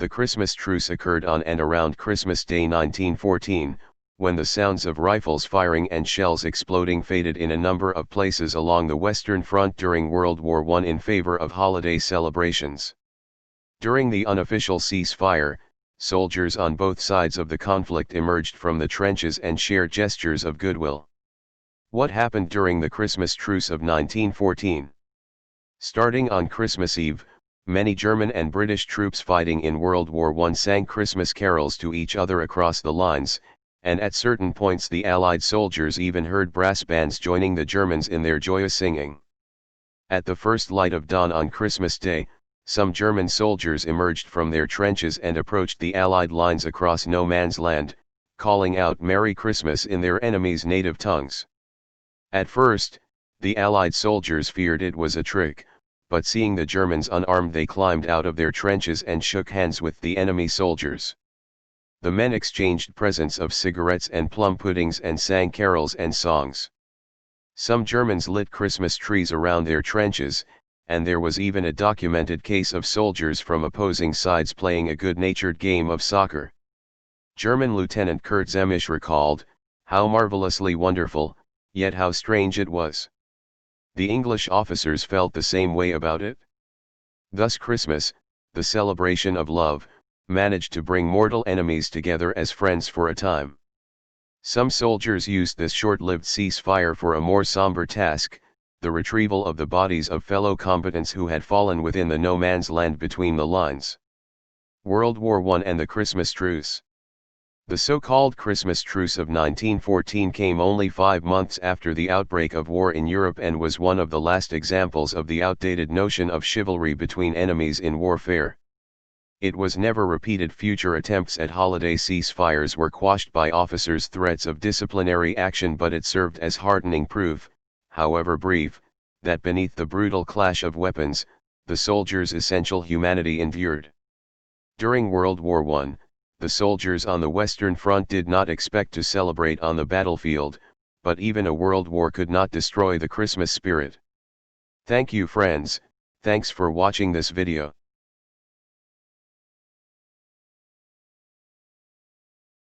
The Christmas truce occurred on and around Christmas Day 1914, when the sounds of rifles firing and shells exploding faded in a number of places along the Western Front during World War I in favor of holiday celebrations. During the unofficial ceasefire, soldiers on both sides of the conflict emerged from the trenches and shared gestures of goodwill. What happened during the Christmas truce of 1914? Starting on Christmas Eve, many German and British troops fighting in World War I sang Christmas carols to each other across the lines, and at certain points the Allied soldiers even heard brass bands joining the Germans in their joyous singing. At the first light of dawn on Christmas Day, some German soldiers emerged from their trenches and approached the Allied lines across no man's land, calling out Merry Christmas in their enemies' native tongues. At first, the Allied soldiers feared it was a trick, but seeing the Germans unarmed they climbed out of their trenches and shook hands with the enemy soldiers. The men exchanged presents of cigarettes and plum puddings and sang carols and songs. Some Germans lit Christmas trees around their trenches, and there was even a documented case of soldiers from opposing sides playing a good-natured game of soccer. German Lieutenant Kurt Zemisch recalled, "How marvelously wonderful, yet how strange it was." The English officers felt the same way about it. Thus Christmas, the celebration of love, managed to bring mortal enemies together as friends for a time. Some soldiers used this short-lived ceasefire for a more somber task, the retrieval of the bodies of fellow combatants who had fallen within the no man's land between the lines. World War I and the Christmas Truce. The so-called Christmas Truce of 1914 came only 5 months after the outbreak of war in Europe and was one of the last examples of the outdated notion of chivalry between enemies in warfare. It was never repeated. Future attempts at holiday ceasefires were quashed by officers' threats of disciplinary action, but it served as heartening proof, however brief, that beneath the brutal clash of weapons, the soldiers' essential humanity endured. During World War I, the soldiers on the Western Front did not expect to celebrate on the battlefield, but even a world war could not destroy the Christmas spirit. Thank you friends, thanks for watching this video.